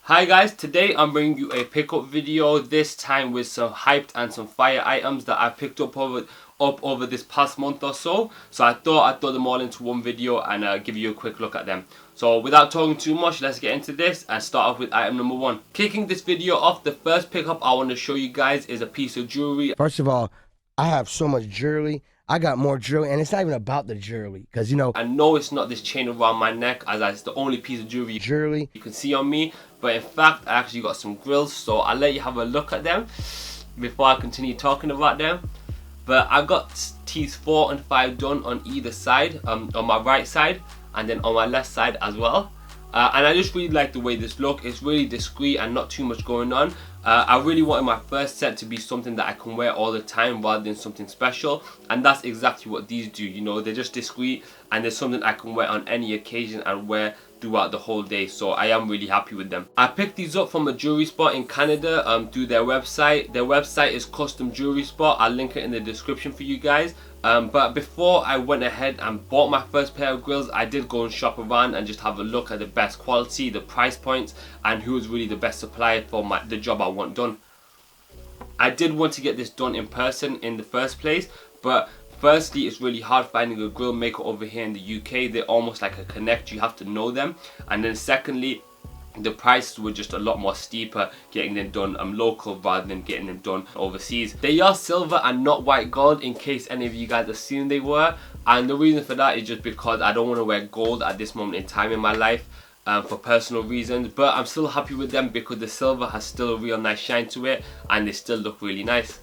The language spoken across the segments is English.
Hi guys, today I'm bringing you a pickup video, this time with some hyped and some fire items that I picked up over this past month or so. So I thought I'd throw them all into one video and give you a quick look at them. So without talking too much, let's get into this and start off with item number one. Kicking this video off, the first pickup I want to show you guys is a piece of jewelry. First of all, I have so much jewelry. I got more jewelry, and it's not even about the jewelry, because, you know, I know it's not this chain around my neck, as it's the only piece of jewelry you can see on me, but in fact I actually got some Grillz, so I'll let you have a look at them before I continue talking about them. But I got teeth 4 and 5 done on either side, on my right side and then on my left side as well. And I just really like the way this look. It's really discreet and not too much going on. I really wanted my first set to be something that I can wear all the time rather than something special, and that's exactly what these do. You know, they're just discreet and they're something I can wear on any occasion and wear throughout the whole day, so I am really happy with them. I picked these up from a jewelry spot in Canada through their website. Their website is Custom Jewelry Spot. I'll link it in the description for you guys. But before I went ahead and bought my first pair of Grillz, I did go and shop around and just have a look at the best quality, the price points, and who was really the best supplier for the job I want done. I did want to get this done in person in the first place, but firstly, it's really hard finding a grill maker over here in the UK. They're almost like a connect, you have to know them. And then secondly, the prices were just a lot more steeper getting them done local rather than getting them done overseas. They are silver and not white gold, in case any of you guys assumed they were. And the reason for that is just because I don't want to wear gold at this moment in time in my life for personal reasons. But I'm still happy with them because the silver has still a real nice shine to it and they still look really nice.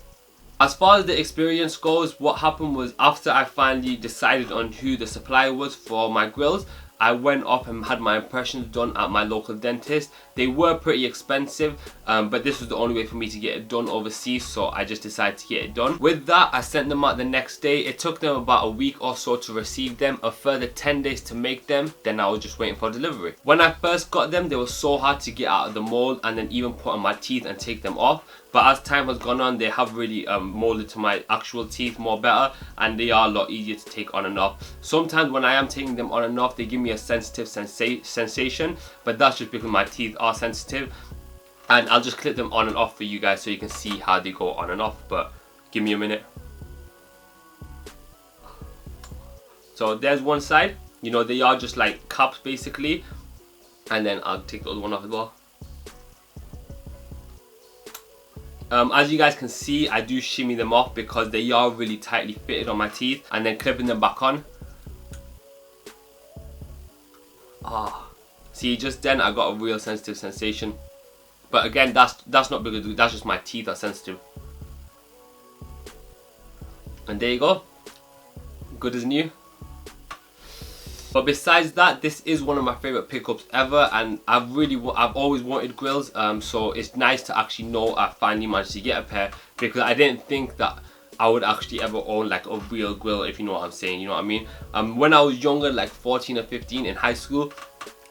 As far as the experience goes, what happened was after I finally decided on who the supplier was for my Grillz, I went up and had my impressions done at my local dentist. They were pretty expensive, but this was the only way for me to get it done overseas, so I just decided to get it done. With that, I sent them out the next day. It took them about a week or so to receive them, a further 10 days to make them, then I was just waiting for delivery. When I first got them, they were so hard to get out of the mold and then even put on my teeth and take them off. But as time has gone on, they have really molded to my actual teeth more better, and they are a lot easier to take on and off. Sometimes when I am taking them on and off, they give me a sensitive sensation, but that's just because my teeth are sensitive. And I'll just clip them on and off for you guys so you can see how they go on and off, but give me a minute. So there's one side, you know, they are just like caps basically, and then I'll take the other one off as well. As you guys can see, I do shimmy them off because they are really tightly fitted on my teeth, and then clipping them back on. See, just then I got a real sensitive sensation. But again, that's not because that's just my teeth are sensitive. And there you go, good as new. But besides that, this is one of my favorite pickups ever, and I've always wanted Grillz, so it's nice to actually know I finally managed to get a pair, because I didn't think that I would actually ever own like a real grill, if you know what I'm saying, you know what I mean. When I was younger, like 14 or 15 in high school,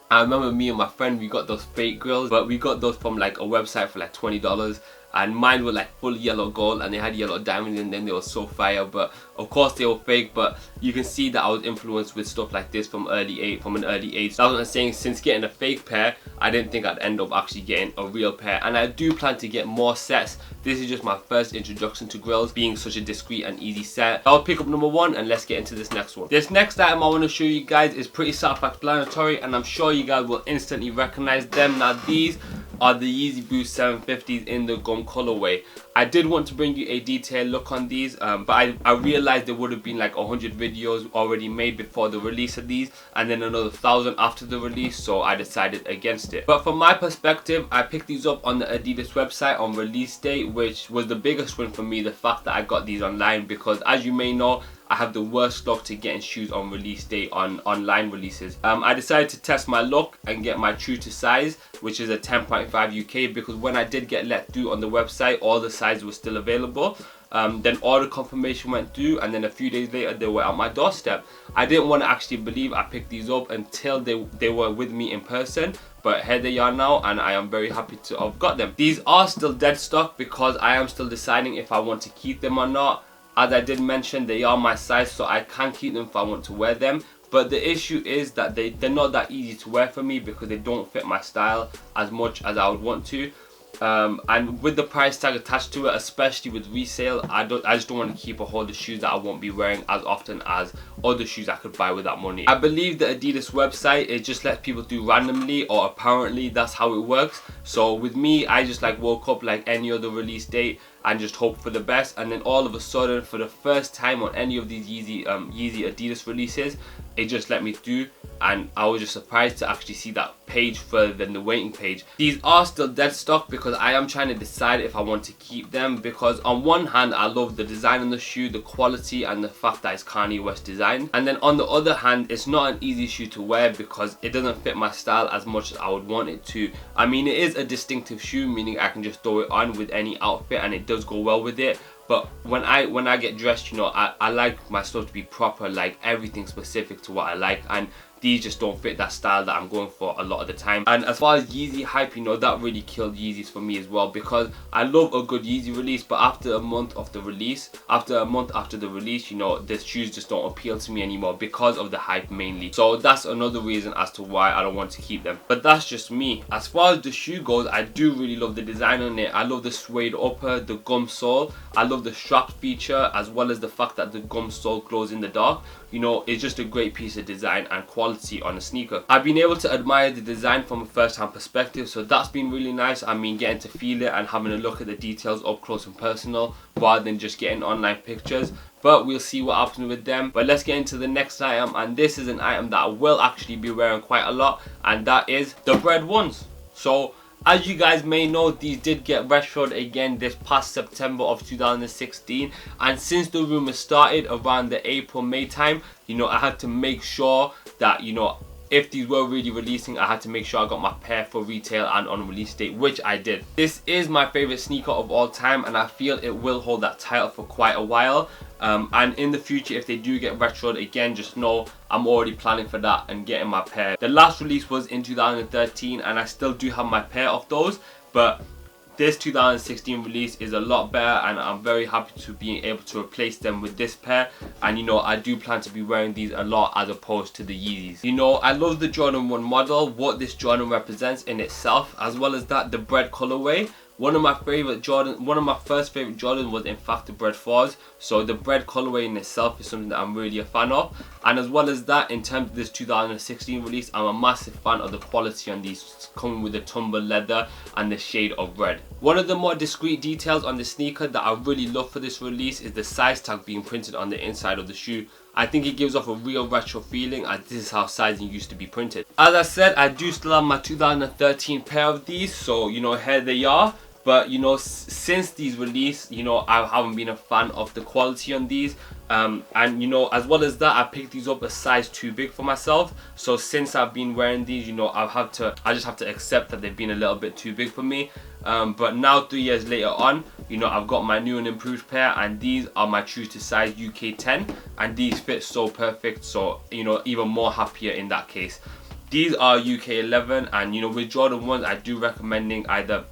I remember me and my friend, we got those fake Grillz, but we got those from like a website for like $20. And mine were like full yellow gold and they had yellow diamonds in them. They were so fire, but of course they were fake. But you can see that I was influenced with stuff like this from an early age. That's what I'm saying. Since getting a fake pair, I didn't think I'd end up actually getting a real pair, and I do plan to get more sets. This is just my first introduction to Grillz, being such a discreet and easy set. I'll pick up number one and let's get into this next one. This next item I want to show you guys is pretty self-explanatory, and I'm sure you guys will instantly recognize them. Now these are the Yeezy Boost 750s in the gum colorway. I did want to bring you a detailed look on these, but I realized there would have been like 100 videos already made before the release of these, and then another 1,000 after the release, so I decided against it. But from my perspective, I picked these up on the Adidas website on release date, which was the biggest win for me, the fact that I got these online, because as you may know, I have the worst luck to getting shoes on release date on online releases. I decided to test my luck and get my true to size, which is a 10.5 UK, because when I did get let through on the website, all the sizes were still available. Then order confirmation went through, and then a few days later they were at my doorstep. I didn't want to actually believe I picked these up until they were with me in person, but here they are now, and I am very happy to have got them. These are still dead stock because I am still deciding if I want to keep them or not. As I did mention, they are my size, so I can keep them if I want to wear them. But the issue is that they're not that easy to wear for me because they don't fit my style as much as I would want to. And with the price tag attached to it, especially with resale, I just don't want to keep a hold of shoes that I won't be wearing as often as other shoes I could buy with that money. I believe the Adidas website, it just lets people do randomly, or apparently that's how it works. So with me, I just like woke up like any other release date and just hope for the best, and then all of a sudden, for the first time on any of these Yeezy Adidas releases, it just let me through, and I was just surprised to actually see that page further than the waiting page. These are still dead stock because I am trying to decide if I want to keep them, because on one hand I love the design on the shoe, the quality, and the fact that it's Kanye West design, and then on the other hand it's not an easy shoe to wear because it doesn't fit my style as much as I would want it to. I mean, it is a distinctive shoe, meaning I can just throw it on with any outfit and it does go well with it. But when I get dressed, you know, I like my stuff to be proper, like everything specific to what I like, and these just don't fit that style that I'm going for a lot of the time. And as far as Yeezy hype, you know, that really killed Yeezys for me as well, because I love a good Yeezy release, but after a month after the release, you know, the shoes just don't appeal to me anymore because of the hype mainly. So that's another reason as to why I don't want to keep them. But that's just me. As far as the shoe goes, I do really love the design on it. I love the suede upper, the gum sole. I love the strap feature, as well as the fact that the gum sole glows in the dark. You know, it's just a great piece of design and quality on a sneaker. I've been able to admire the design from a first-hand perspective, so that's been really nice. I mean, getting to feel it and having a look at the details up close and personal rather than just getting online pictures. But we'll see what happens with them. But let's get into the next item, and this is an item that I will actually be wearing quite a lot, and that is the bread ones. So as you guys may know, these did get retroed again this past September of 2016, and since the rumors started around the April-May time, you know, I had to make sure that, you know, if these were really releasing, I had to make sure I got my pair for retail and on release date, which I did. This is my favorite sneaker of all time, and I feel it will hold that title for quite a while. And in the future, if they do get retroed again, just know I'm already planning for that and getting my pair. The last release was in 2013, and I still do have my pair of those, but this 2016 release is a lot better, and I'm very happy to be able to replace them with this pair. And you know, I do plan to be wearing these a lot as opposed to the Yeezys. You know, I love the Jordan 1 model, what this Jordan represents in itself, as well as that the bread colorway. One of my first favorite Jordans was in fact the bread 4s. So the bread colorway in itself is something that I'm really a fan of. And as well as that, in terms of this 2016 release, I'm a massive fan of the quality on these, coming with the Tumblr leather and the shade of red. One of the more discreet details on the sneaker that I really love for this release is the size tag being printed on the inside of the shoe. I think it gives off a real retro feeling, as this is how sizing used to be printed. As I said, I do still have my 2013 pair of these, so you know, here they are. But you know, since these released, you know, I haven't been a fan of the quality on these. And you know, as well as that, I picked these up a size too big for myself. So since I've been wearing these, you know, I just have to accept that they've been a little bit too big for me. But now 3 years later on, you know, I've got my new and improved pair, and these are my true to size UK 10, and these fit so perfect. So you know, even more happier in that case. These are UK 11, and you know, with Jordan 1s, I do recommending either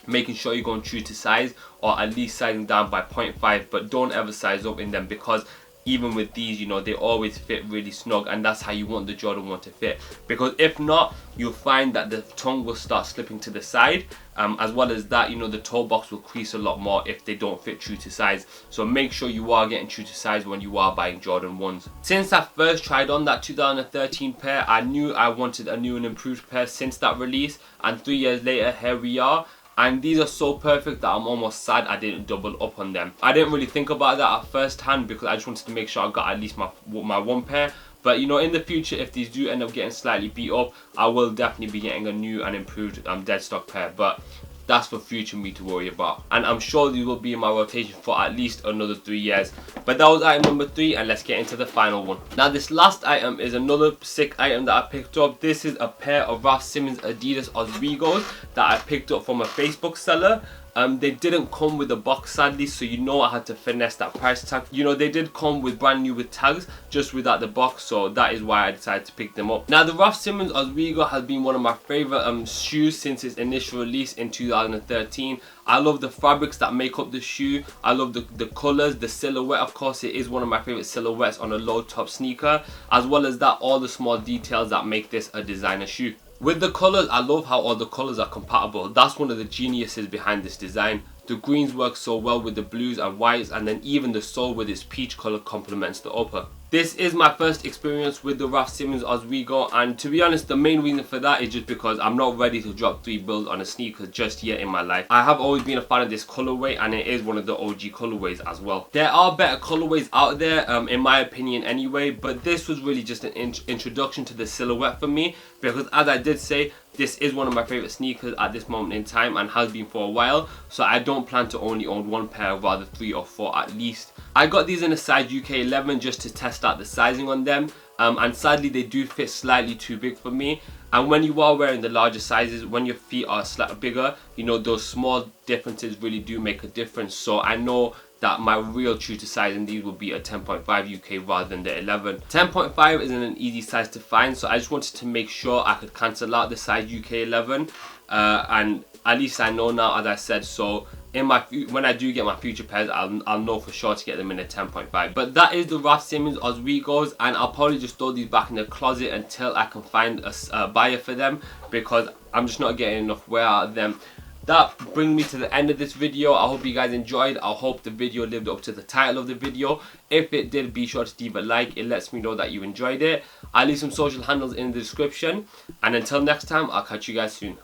making sure you're going true to size, or at least sizing down by 0.5, but don't ever size up in them, because even with these, you know, they always fit really snug, and that's how you want the Jordan 1 to fit. Because if not, you'll find that the tongue will start slipping to the side, as well as that, you know, the toe box will crease a lot more if they don't fit true to size. So make sure you are getting true to size when you are buying Jordan 1s. Since I first tried on that 2013 pair, I knew I wanted a new and improved pair since that release, and 3 years later, here we are. And these are so perfect that I'm almost sad I didn't double up on them. I didn't really think about that at first hand, because I just wanted to make sure I got at least my one pair. But you know, in the future, if these do end up getting slightly beat up, I will definitely be getting a new and improved dead stock pair. But that's for future me to worry about, and I'm sure these will be in my rotation for at least another 3 years. But that was item number 3, and let's get into the final one. Now this last item is another sick item that I picked up. This is a pair of Raf Simons Adidas Oswegos that I picked up from a Facebook seller. They didn't come with a box sadly, so you know I had to finesse that price tag. You know, they did come with brand new with tags, just without the box, so that is why I decided to pick them up. Now the Raf Simons Oswego has been one of my favourite shoes since its initial release in 2013. I love the fabrics that make up the shoe. I love the colours, the silhouette. Of course, it is one of my favourite silhouettes on a low top sneaker, as well as that all the small details that make this a designer shoe. With the colours, I love how all the colours are compatible. That's one of the geniuses behind this design. The greens work so well with the blues and whites, and then even the sole with its peach colour complements the upper. This is my first experience with the Raf Simons Oswego, and to be honest, the main reason for that is just because I'm not ready to drop 3 bills on a sneaker just yet in my life. I have always been a fan of this colourway, and it is one of the OG colourways as well. There are better colourways out there, in my opinion anyway, but this was really just an introduction to the silhouette for me, because as I did say, this is one of my favourite sneakers at this moment in time and has been for a while, so I don't plan to only own 1 pair, rather 3 or 4 at least. I got these in a size UK 11 just to test out the sizing on them, and sadly they do fit slightly too big for me. And when you are wearing the larger sizes, when your feet are slightly bigger, you know, those small differences really do make a difference. So I know that my real true to size in these will be a 10.5 UK rather than the 11. 10.5 isn't an easy size to find, so I just wanted to make sure I could cancel out the size UK 11, and at least I know now, as I said. So when I do get my future pairs, I'll know for sure to get them in a 10.5. But that is the Raf Simons Oswegos, and I'll probably just throw these back in the closet until I can find a buyer for them, because I'm just not getting enough wear out of them. That brings me to the end of this video. I hope you guys enjoyed. I hope the video lived up to the title of the video. If it did, be sure to leave a like. It lets me know that you enjoyed it. I'll leave some social handles in the description, and until next time, I'll catch you guys soon.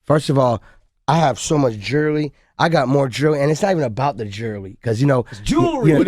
First of all, I have so much jewelry. I got more jewelry, and it's not even about the jewelry, because you know, jewelry.